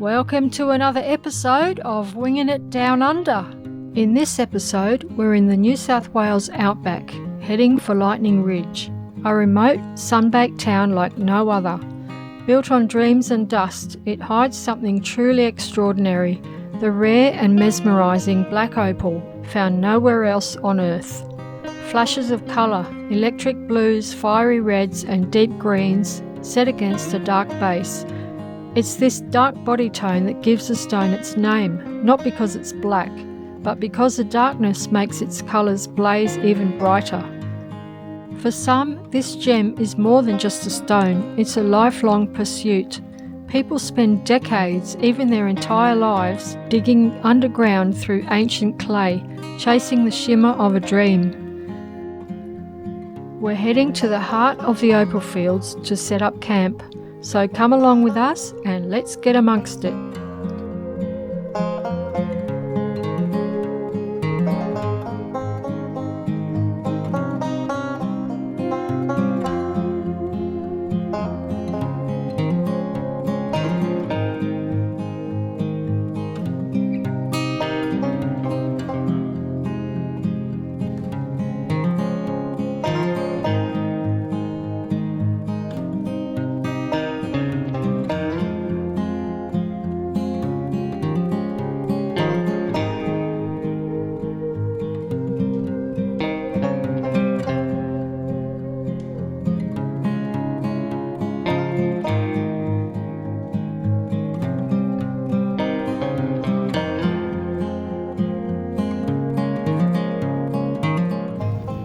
Welcome to another episode of Winging It Down Under. In this episode, we're in the New South Wales Outback, heading for Lightning Ridge, a remote, sun-baked town like no other. Built on dreams and dust, it hides something truly extraordinary, the rare and mesmerising Black Opal, found nowhere else on Earth. Flashes of colour, electric blues, fiery reds and deep greens set against a dark base. It's this dark body tone that gives the stone its name, not because it's black, but because the darkness makes its colours blaze even brighter. For some, this gem is more than just a stone, it's a lifelong pursuit. People spend decades, even their entire lives, digging underground through ancient clay, chasing the shimmer of a dream. We're heading to the heart of the opal fields to set up camp, so come along with us and let's get amongst it.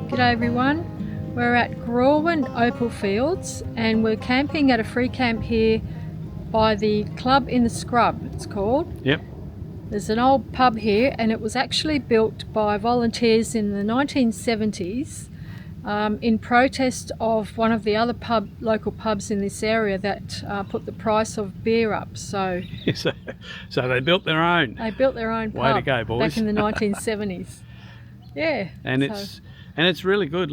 G'day everyone, we're at Caravan Opal Fields and we're camping at a free camp here by the Club in the Scrub, it's called. Yep. There's an old pub here and it was actually built by volunteers in the 1970s in protest of one of the other local pubs in this area that put the price of beer up. So they built their own. They built their own pub. Way to go, boys. Back in the 1970s. Yeah. And it's really good,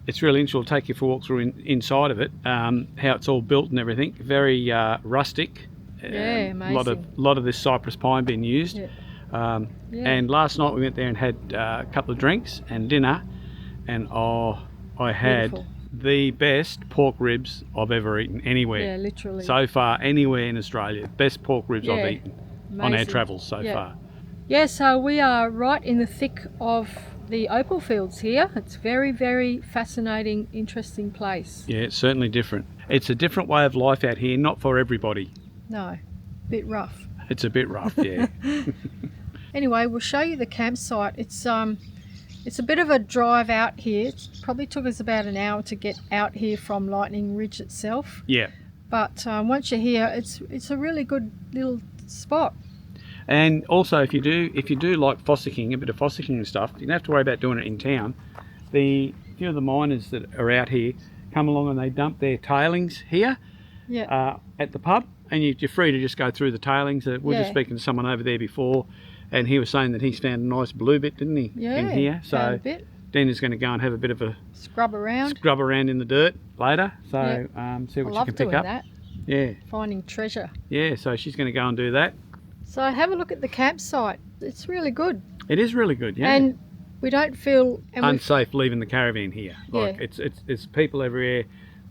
it's really interesting. We'll take you for a walk through inside of it, how it's all built and everything. Very rustic. Yeah, amazing. Lot of this cypress pine being used. Yeah. And last night we went there and had a couple of drinks and dinner, and I had Beautiful. The best pork ribs I've ever eaten anywhere. Yeah, literally. So far, anywhere in Australia. Best pork ribs I've eaten on our Amazing. travels so far. Yeah, so we are right in the thick of the opal fields here. It's very, very fascinating, interesting place. Yeah, it's certainly different. It's a different way of life out here, not for everybody. No, bit rough. It's a bit rough, yeah. Anyway, we'll show you the campsite. It's a bit of a drive out here. It probably took us about an hour to get out here from Lightning Ridge itself. Yeah. But once you're here, it's a really good little spot. And also, if you do like fossicking, a bit of fossicking and stuff, you don't have to worry about doing it in town. The few of the miners that are out here come along and they dump their tailings here at the pub, and you're free to just go through the tailings. We were just speaking to someone over there before, and he was saying that he's found a nice blue bit, didn't he? Yeah, in here. found a So bit. Dana's going to go and have a bit of a Scrub around in the dirt later. So see what she can pick up. That. Yeah. Finding treasure. Yeah. So she's going to go and do that. So have a look at the campsite. It's really good. It is really good, yeah. And we don't feel unsafe leaving the caravan here. It's people everywhere,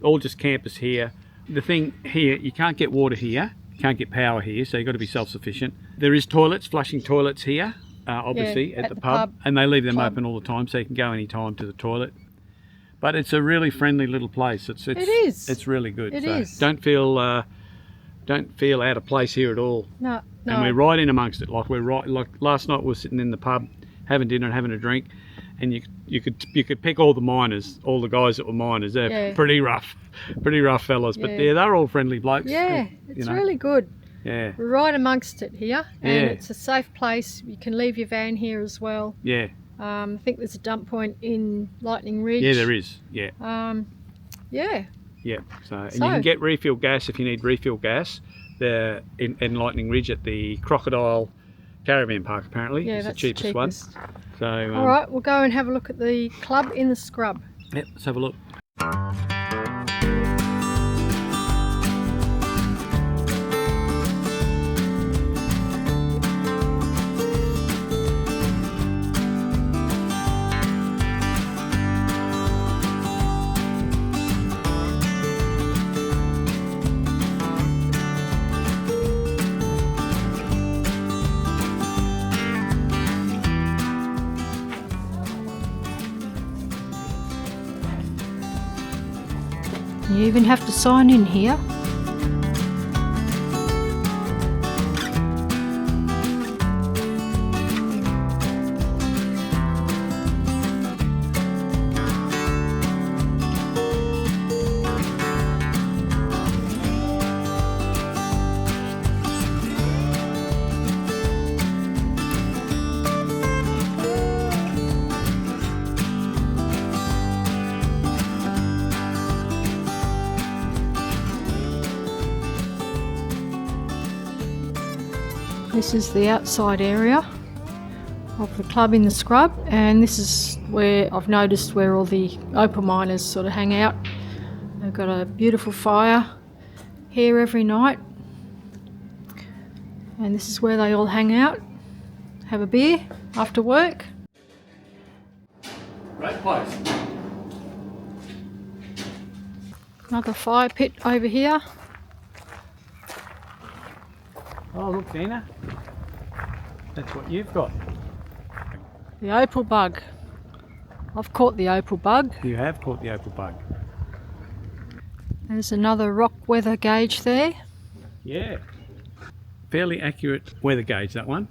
all just campers here. The thing here, you can't get water here, you can't get power here, so you've got to be self-sufficient. There is flushing toilets here, obviously, at the pub, and they leave them open all the time, so you can go any time to the toilet. But it's a really friendly little place. It is. It's really good. It is. Don't feel out of place here at all. No. And we're right in amongst it. Like last night we were sitting in the pub having dinner and having a drink, and you could pick all the miners, all the guys that were miners. They're pretty rough fellas, but they're all friendly blokes. Yeah, it's really good. Yeah. We're right amongst it here, and it's a safe place. You can leave your van here as well. Yeah. I think there's a dump point in Lightning Ridge. Yeah, there is. Yeah. Yeah. Yeah. So you can get refill gas if you need refill gas. In Lightning Ridge at the Crocodile Caravan Park, apparently. Yeah, it's that's the cheapest one. So all right, we'll go and have a look at the Club in the Scrub. Yep, let's have a look. You even have to sign in here. This is the outside area of the club in the scrub, and this is where I've noticed where all the opal miners sort of hang out. They've got a beautiful fire here every night, and this is where they all hang out, have a beer after work. Great place. Another fire pit over here. Oh, look, Dina. That's what you've got. The opal bug. I've caught the opal bug. You have caught the opal bug. There's another rock weather gauge there. Yeah. Fairly accurate weather gauge, that one.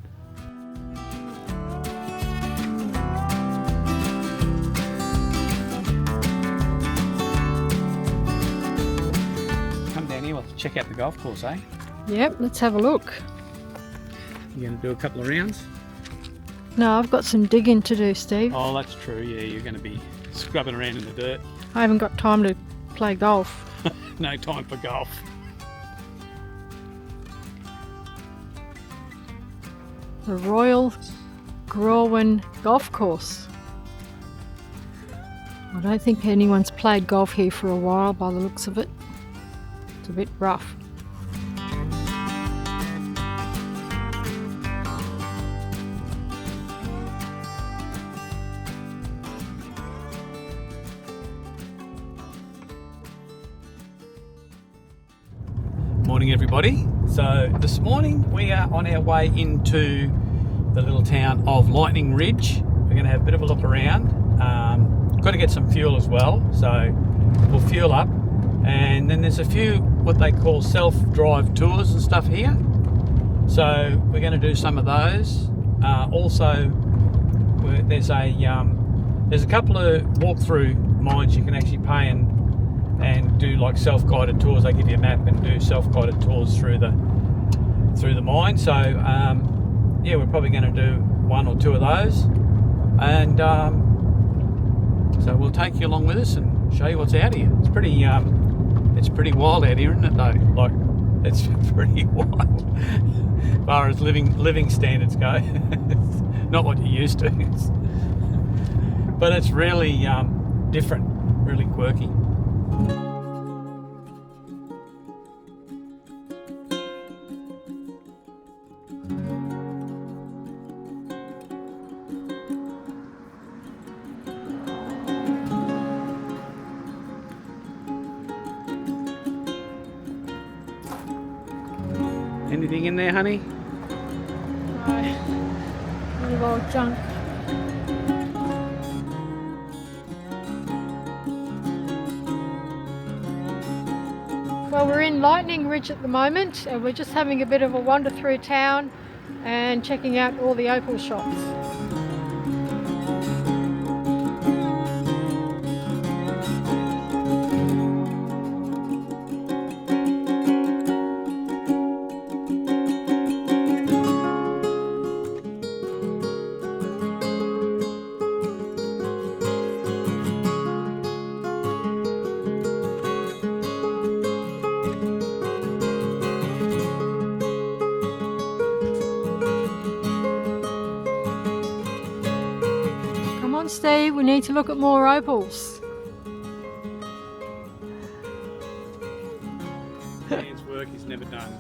Come down here, we'll check out the golf course, eh? Yep, let's have a look. You're going to do a couple of rounds? No, I've got some digging to do, Steve. Oh, that's true. Yeah, you're going to be scrubbing around in the dirt. I haven't got time to play golf. No time for golf. The Royal Caravan Golf Course. I don't think anyone's played golf here for a while by the looks of it. It's a bit rough. Morning everybody. So this morning we are on our way into the little town of Lightning Ridge. We're going to have a bit of a look around. Got to get some fuel as well, so we'll fuel up, and then there's a few what they call self-drive tours and stuff here, so we're going to do some of those. Also there's a couple of walk-through mines you can actually pay and do like self-guided tours. They give you a map and do self-guided tours through the mine. So yeah, we're probably going to do one or two of those, and so we'll take you along with us and show you what's out here. It's pretty wild out here, isn't it? Though, like, it's pretty wild as far as living standards go. It's not what you're used to, but it's really different, really quirky. Anything in there, honey? No. A lot of old junk. Well, we're in Lightning Ridge at the moment, and we're just having a bit of a wander through town and checking out all the opal shops. Steve, we need to look at more opals. Man's work is never done.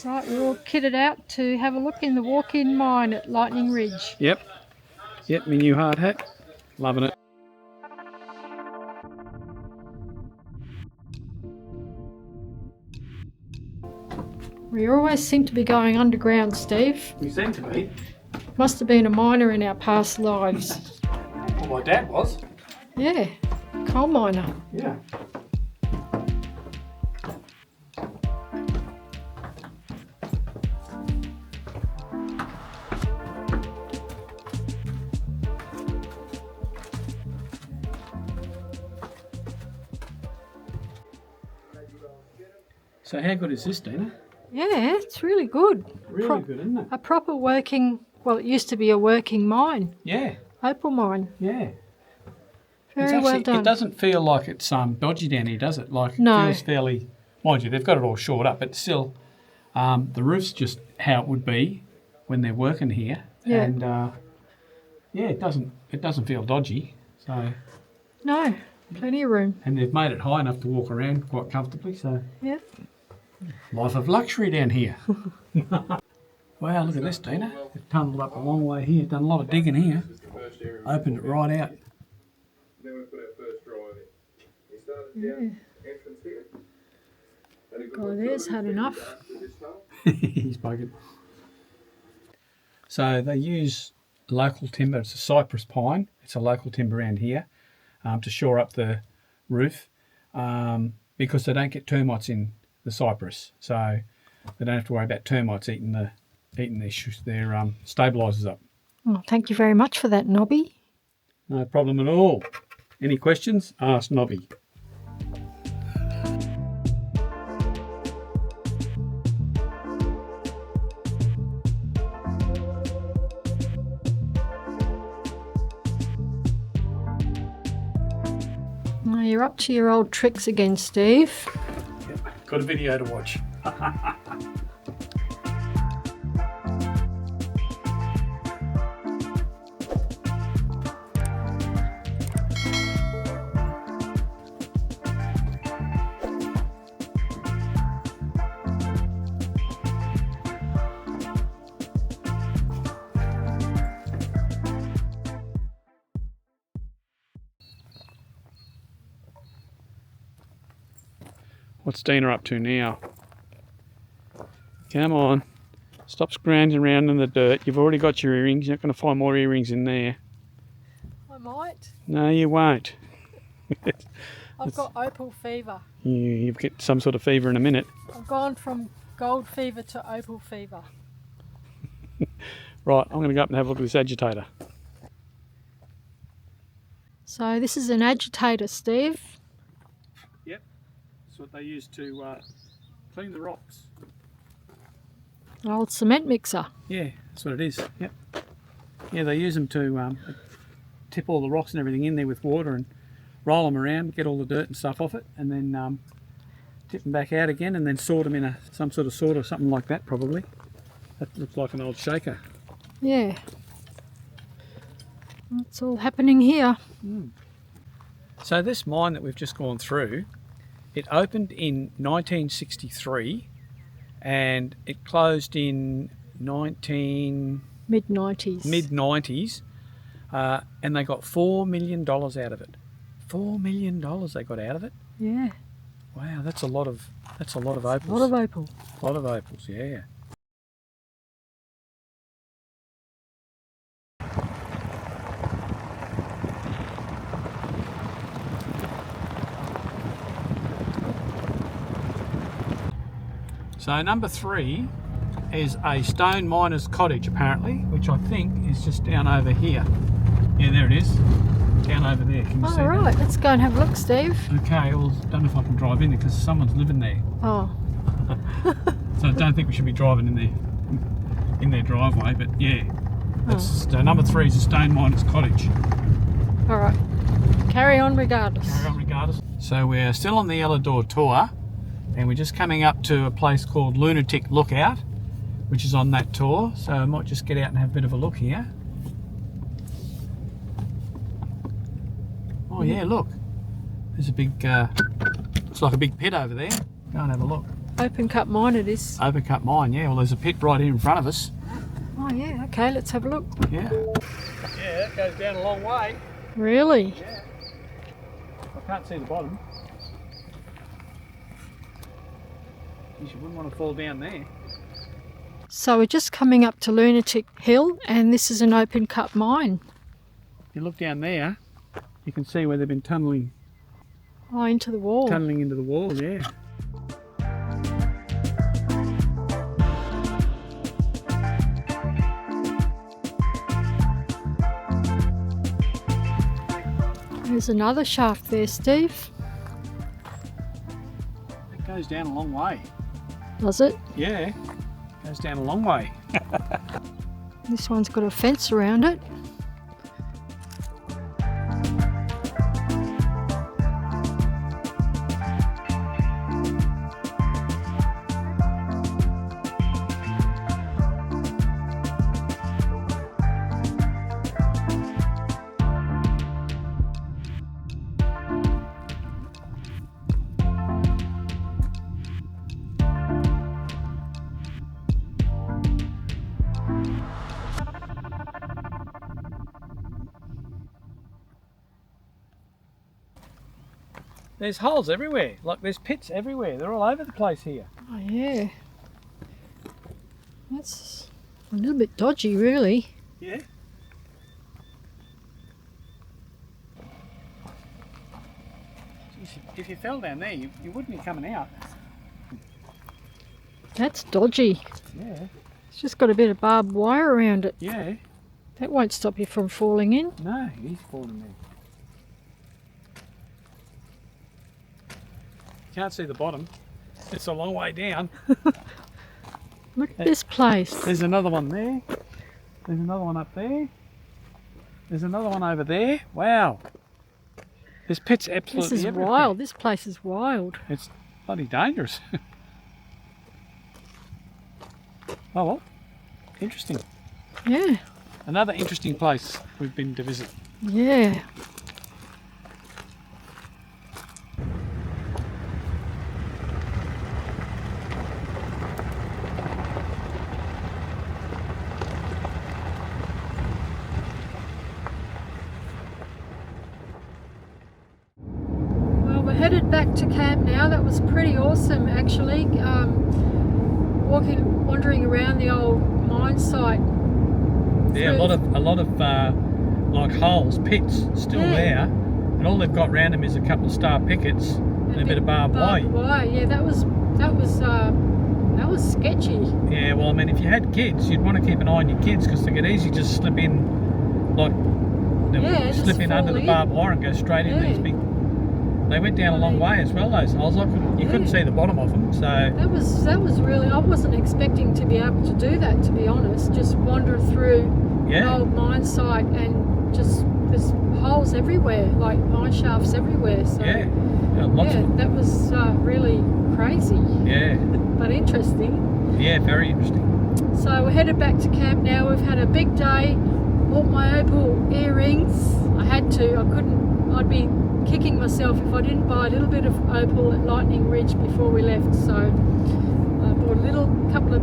Right, we're all kitted out to have a look in the walk-in mine at Lightning Ridge. Yep, my new hard hat. Loving it. We always seem to be going underground, Steve. We seem to be. Must have been a miner in our past lives. Well, my dad was. Yeah, coal miner. Yeah. So how good is this, Dina? Yeah, it's really good. Really good, isn't it? A proper working, well, it used to be a working mine. Yeah. Opal mine. Yeah. Very well done. It doesn't feel like it's dodgy down here, does it? Like it No. feels fairly, mind you, they've got it all shored up, but still, the roof's just how it would be when they're working here. Yeah. And yeah, it doesn't feel dodgy. So. No, plenty of room. And they've made it high enough to walk around quite comfortably. So. Yeah. Life of luxury down here. Wow, look at this, Dina. They've tunnelled up a long way here, done a lot of digging here. Opened it right out. Then we put our first drive in. We started down entrance here. Oh, there's had enough. He's buggered. So they use local timber. It's a cypress pine. It's a local timber around here to shore up the roof because they don't get termites in the cypress. So they don't have to worry about termites eating their stabilisers up. Oh, thank you very much for that, Nobby. No problem at all. Any questions? Ask Nobby. Oh, you're up to your old tricks again, Steve. Yep. Got a video to watch. What's Dina up to now? Come on. Stop scrounging around in the dirt. You've already got your earrings. You're not going to find more earrings in there. I might. No, you won't. I've got opal fever. You'll get some sort of fever in a minute. I've gone from gold fever to opal fever. Right, I'm going to go up and have a look at this agitator. So this is an agitator, Steve. Yep, that's what they use to clean the rocks. An old cement mixer. Yeah, that's what it is. Yep. Yeah, they use them to tip all the rocks and everything in there with water and roll them around, get all the dirt and stuff off it, and then tip them back out again, and then sort them in some sort of sort or something like that, probably. That looks like an old shaker. Yeah. That's all happening here. So this mine that we've just gone through, it opened in 1963 and it closed in mid-90s. Mid-90s, and they got $4 million out of it. $4 million they got out of it. Yeah. Wow, that's a lot of opals. A lot of opal. A lot of opals, yeah. So number 3 is a stone miner's cottage, apparently, which I think is just down over here. Yeah, there it is. Down over there. Can you see All right, that? let's go and have a look, Steve. Okay, well, don't know if I can drive in there because someone's living there. Oh. So I don't think we should be driving in their driveway, but yeah. That's number 3 is a stone miner's cottage. All right. Carry on regardless. Carry on regardless. So we're still on the Ellador tour, and we're just coming up to a place called Lunatic Lookout, which is on that tour. So I might just get out and have a bit of a look here. Oh yeah, look. There's a big, looks like a big pit over there. Go and have a look. open cut mine it is. Open cut mine, yeah. Well, there's a pit right here in front of us. Oh yeah, okay, let's have a look. Yeah. Yeah, that goes down a long way. Really? Yeah. I can't see the bottom. You wouldn't want to fall down there. So we're just coming up to Lunatic Hill, and this is an open cut mine. If you look down there, you can see where they've been tunnelling. Oh, into the wall. Tunnelling into the wall, yeah. There's another shaft there, Steve. It goes down a long way. Does it? Yeah, goes down a long way. This one's got a fence around it. There's holes everywhere, like there's pits everywhere. They're all over the place here. Oh yeah. That's a little bit dodgy, really. Yeah. If you fell down there, you wouldn't be coming out. That's dodgy. Yeah. It's just got a bit of barbed wire around it. Yeah. That won't stop you from falling in. No, he's falling there. Can't see the bottom. It's a long way down. Look at this place. There's another one there. There's another one up there. There's another one over there. Wow. There's pits absolutely This is everywhere. wild. This place is wild. It's bloody dangerous. Oh well. Interesting. Yeah. Another interesting place we've been to visit. Yeah. Well, we're headed back to camp now. That was pretty awesome, actually. Wandering around the old mine site. Yeah, a lot of like holes, pits still there, and all they've got around them is a couple of star pickets and a bit of barbed wire. Yeah, that was sketchy. Yeah, well, I mean, if you had kids, you'd want to keep an eye on your kids because they could easily just slip in, like, slip in under the barbed wire and go straight in these big. They went down a long way as well, those holes. You couldn't see the bottom of them, so. That was really. I wasn't expecting to be able to do that, to be honest. Just wander through an old mine site and just there's holes everywhere, like mine shafts everywhere. So that was really crazy. Yeah. But interesting. Yeah, very interesting. So we're headed back to camp now. We've had a big day. Bought my opal earrings. I had to. I couldn't. I'd be kicking myself if I didn't buy a little bit of opal at Lightning Ridge before we left. So I bought a couple of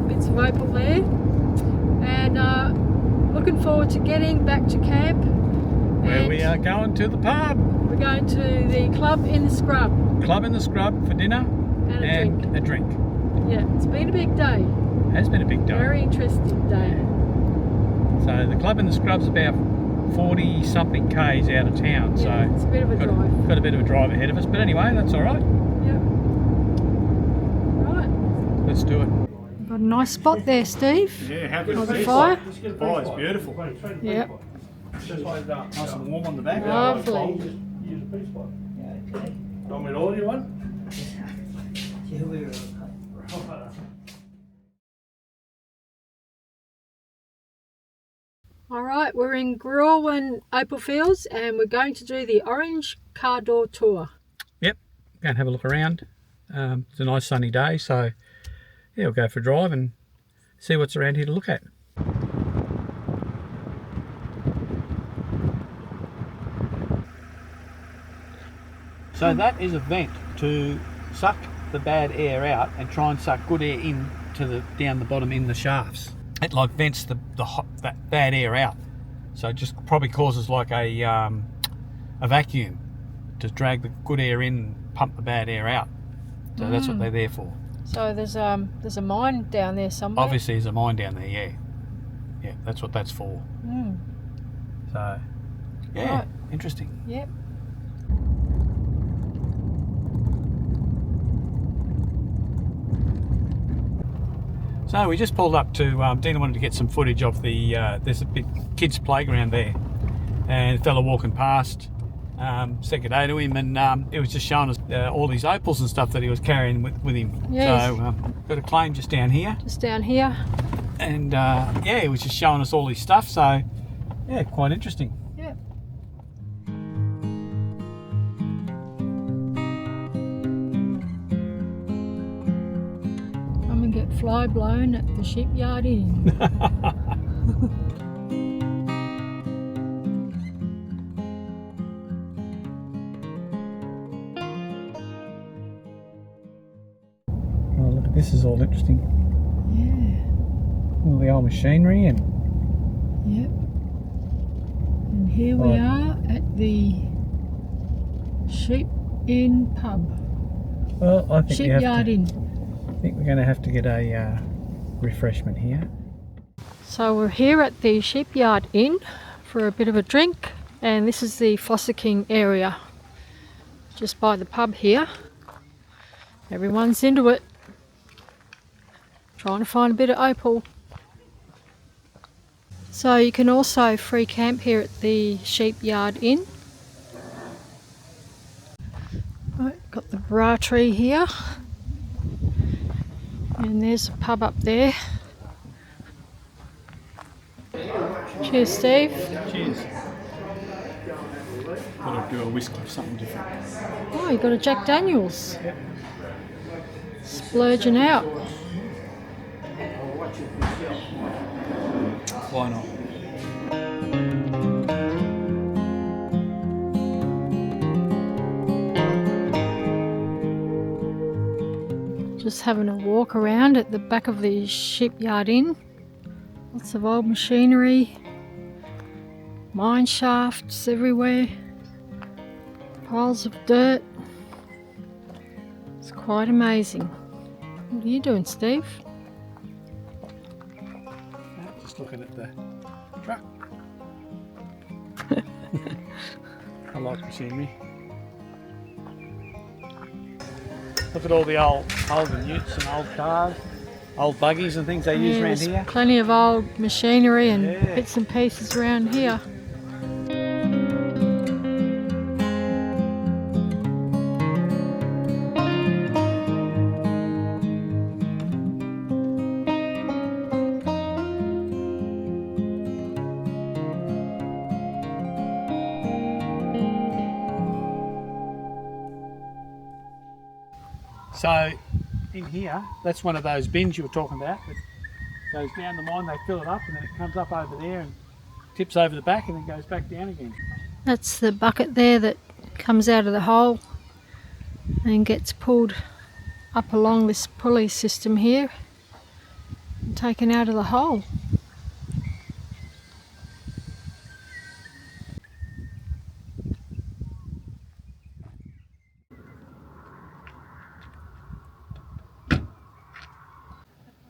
bits of opal there, and looking forward to getting back to camp. Where we are going to the pub. We're going to the Club in the Scrub. Club in the Scrub for dinner and a drink. Yeah, it's been a big day. Has been a big day. Very interesting day. So the Club in the Scrub's about 40 something k's out of town, so it's a bit of a drive. Got a bit of a drive ahead of us, but anyway, that's all right. Yep. Right. Let's do it. Got a nice spot there, Steve. Yeah, how good on is the this? fire. Oh, it's beautiful. Yep. Nice and warm on the back. Lovely. Want me to order you one? All right, we're in Grawin Opal Fields and we're going to do the orange car door tour. Yep, go and have a look around. It's a nice sunny day, so yeah, we'll go for a drive and see what's around here to look at. So that is a vent to suck the bad air out and try and suck good air in to down the bottom in the shafts. It like vents that bad air out. So it just probably causes like a vacuum to drag the good air in and pump the bad air out. So that's what they're there for. So there's a mine down there somewhere? Obviously there's a mine down there, yeah. Yeah, that's what that's for. So, yeah, right. Interesting. Yep. So we just pulled up to, Dina wanted to get some footage of there's a big kids playground there, and a fella walking past, said good day to him, and it was just showing us all these opals and stuff that he was carrying with him. Yes. So got a claim just down here. Just down here. And yeah, he was just showing us all his stuff, so yeah, quite interesting. Yeah. Come and get fly blown at the Shipyard Inn. Oh, look at this, is all interesting. Yeah. All the old machinery and... Yep. And here we are at the Sheep Inn pub. Well, I think Shipyard Inn. I think we're going to have to get a refreshment here. So we're here at the Shipyard Inn for a bit of a drink, and this is the Fossicking area, just by the pub here. Everyone's into it, trying to find a bit of opal. So you can also free camp here at the Shipyard Inn. Right, got the bra tree here, and there's a pub up there. Cheers, Steve. Cheers. Got to do a whiskey, something different. Oh, you got a Jack Daniels. Yep. Splurging out. Why not? Just having a walk around at the back of the Shipyard Inn. Lots of old machinery, mine shafts everywhere, piles of dirt. It's quite amazing. What are you doing, Steve? Just looking at the truck. I like machinery. Look at all the old utes and old cars, old buggies and things they use around there's here. Plenty of old machinery and bits and pieces around here. So in here, that's one of those bins you were talking about that goes down the mine, they fill it up and then it comes up over there and tips over the back and then goes back down again. That's the bucket there that comes out of the hole and gets pulled up along this pulley system here and taken out of the hole.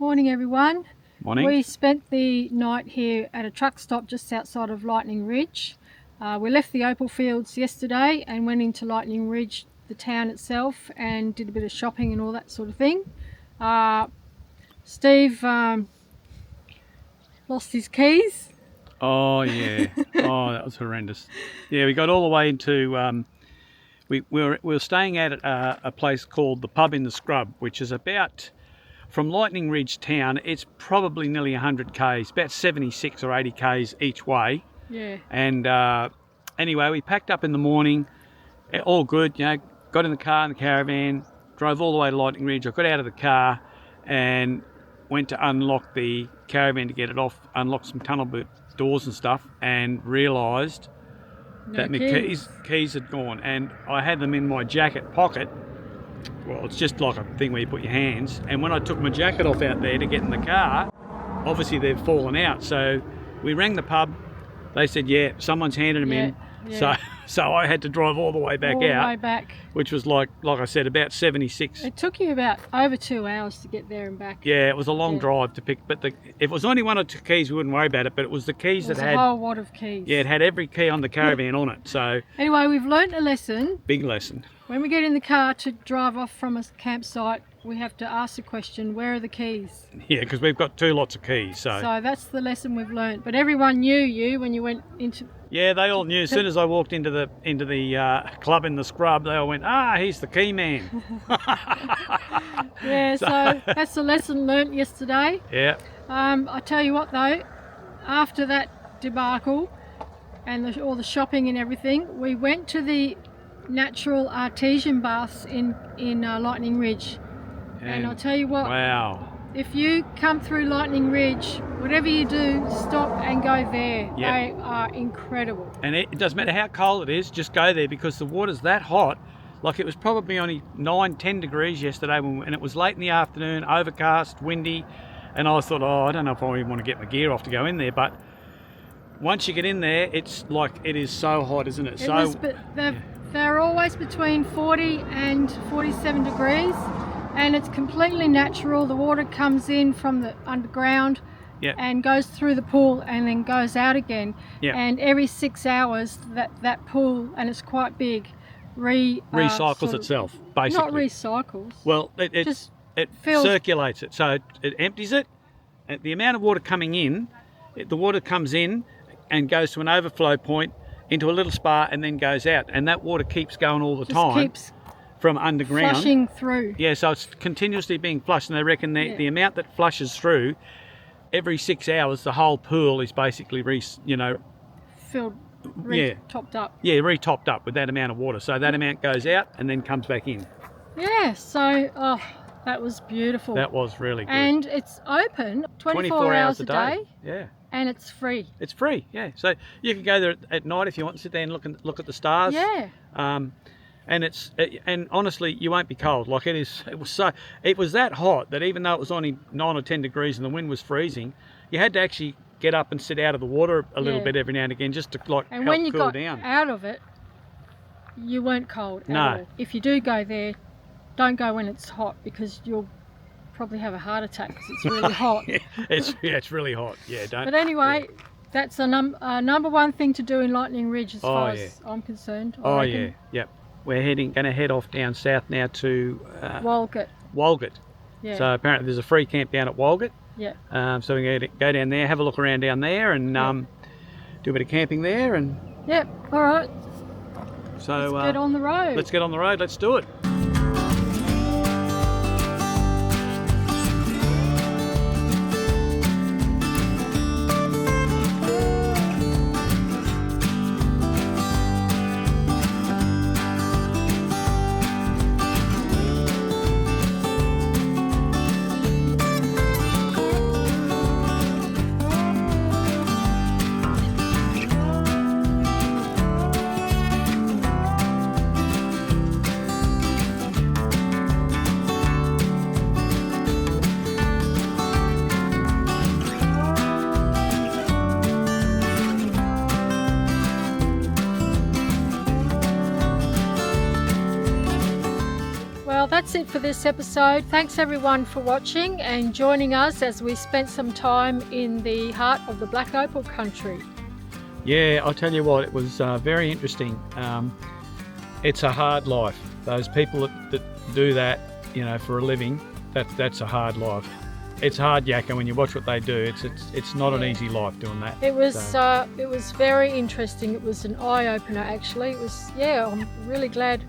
Morning everyone. Morning. We spent the night here at a truck stop just outside of Lightning Ridge. We left the opal fields yesterday and went into Lightning Ridge, the town itself, and did a bit of shopping and all that sort of thing. Steve lost his keys. Oh yeah. Oh, that was horrendous. Yeah, we got all the way into we were staying at a place called the Pub in the Scrub, which is about, from Lightning Ridge town, it's probably nearly 100 k's, about 76 or 80 k's each way. Yeah. And anyway, we packed up in the morning, all good, you know, got in the car in the caravan, drove all the way to Lightning Ridge. I got out of the car and went to unlock the caravan to get it off, unlock some tunnel doors and stuff, and realised that my keys had gone, and I had them in my jacket pocket well, it's just like a thing where you put your hands. And when I took my jacket off out there to get in the car, obviously they've fallen out. So we rang the pub. They said, yeah, someone's handed them in. Yeah. So I had to drive all the way back All the out. way back. Which was like I said, about 76. It took you about over 2 hours to get there and back. Yeah, it was a long drive to pick, but if it was only 1 or 2 keys, we wouldn't worry about it. But it was the keys that had a whole wad of keys. Yeah, it had every key on the Caravan on it. So anyway, we've learnt a lesson. big lesson. When we get in the car to drive off from a campsite, we have to ask the question, where are the keys? Yeah, because we've got 2 lots of keys. So that's the lesson we've learnt. But everyone knew you when you went into. Yeah, they all knew. As soon as I walked into the club in the scrub, they all went, he's the key man. Yeah, so that's the lesson learnt yesterday. Yeah. I tell you what though, after that debacle and all the shopping and everything, we went to the natural artesian baths in Lightning Ridge. And I'll tell you what, wow. If you come through Lightning Ridge, whatever you do, stop and go there. Yep. They are incredible. And it doesn't matter how cold it is, just go there because the water's that hot. Like it was probably only 9-10 degrees yesterday and it was late in the afternoon, overcast, windy. And I thought, I don't know if I even want to get my gear off to go in there. But once you get in there, it's like, it is so hot, isn't it? They're always between 40 and 47 degrees. And it's completely natural. The water comes in from the underground and goes through the pool and then goes out again. Yep. And every 6 hours, that pool, and it's quite big, recycles itself, basically. Not recycles. Well, it circulates it. So it empties it. The amount of water coming in, the water comes in and goes to an overflow point into a little spa and then goes out. And that water keeps going all the time. Keeps from underground. Flushing through. Yeah, so it's continuously being flushed, and they reckon the amount that flushes through, every 6 hours, the whole pool is basically filled, topped up. Yeah, re-topped up with that amount of water. So that amount goes out and then comes back in. Yeah, so, that was beautiful. That was really good. And it's open 24 hours a day. Yeah. And it's free. It's free, yeah. So you can go there at night if you want to sit there and look at the stars. Yeah. And honestly, you won't be cold. Like it was that hot that even though it was only 9 or 10 degrees and the wind was freezing, you had to actually get up and sit out of the water a little bit every now and again just to help cool down. And when you got out of it, you weren't cold at all. If you do go there, don't go when it's hot because you'll probably have a heart attack because it's really hot. It's really hot. Yeah, don't. But anyway. Yeah. That's a number one thing to do in Lightning Ridge as far as I'm concerned. Yep. We're going to head off down south now to Walgett. Yeah. So apparently there's a free camp down at Walgett. Yeah. So we're going to go down there, have a look around down there, and do a bit of camping there. And yep. All right. So let's get on the road. Let's get on the road. Let's do it. That's it for this episode. Thanks everyone for watching and joining us as we spent some time in the heart of the Black Opal Country. Yeah, I'll tell you what, it was very interesting. It's a hard life. Those people that do that, for a living, that's a hard life. It's hard yakka when you watch what they do. It's not an easy life doing that. It was very interesting. It was an eye opener actually. It was I'm really glad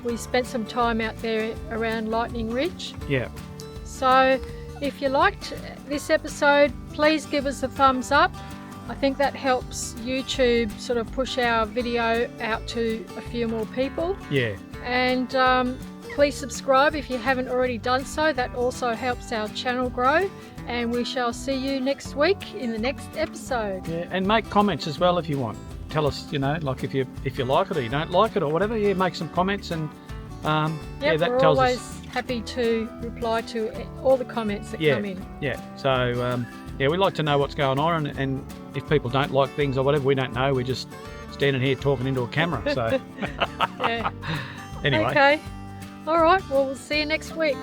we spent some time out there around Lightning Ridge. Yeah. So if you liked this episode, please give us a thumbs up. I think that helps YouTube sort of push our video out to a few more people. Yeah. And please subscribe if you haven't already done so. That also helps our channel grow. And we shall see you next week in the next episode. Yeah, and make comments as well if you want. Tell us, like if you like it or you don't like it or whatever. Yeah, make some comments and that tells us happy to reply to all the comments that come in. Yeah. So, we like to know what's going on, and if people don't like things or whatever, we don't know. We're just standing here talking into a camera. So, Yeah. anyway. Okay. All right. Well, we'll see you next week.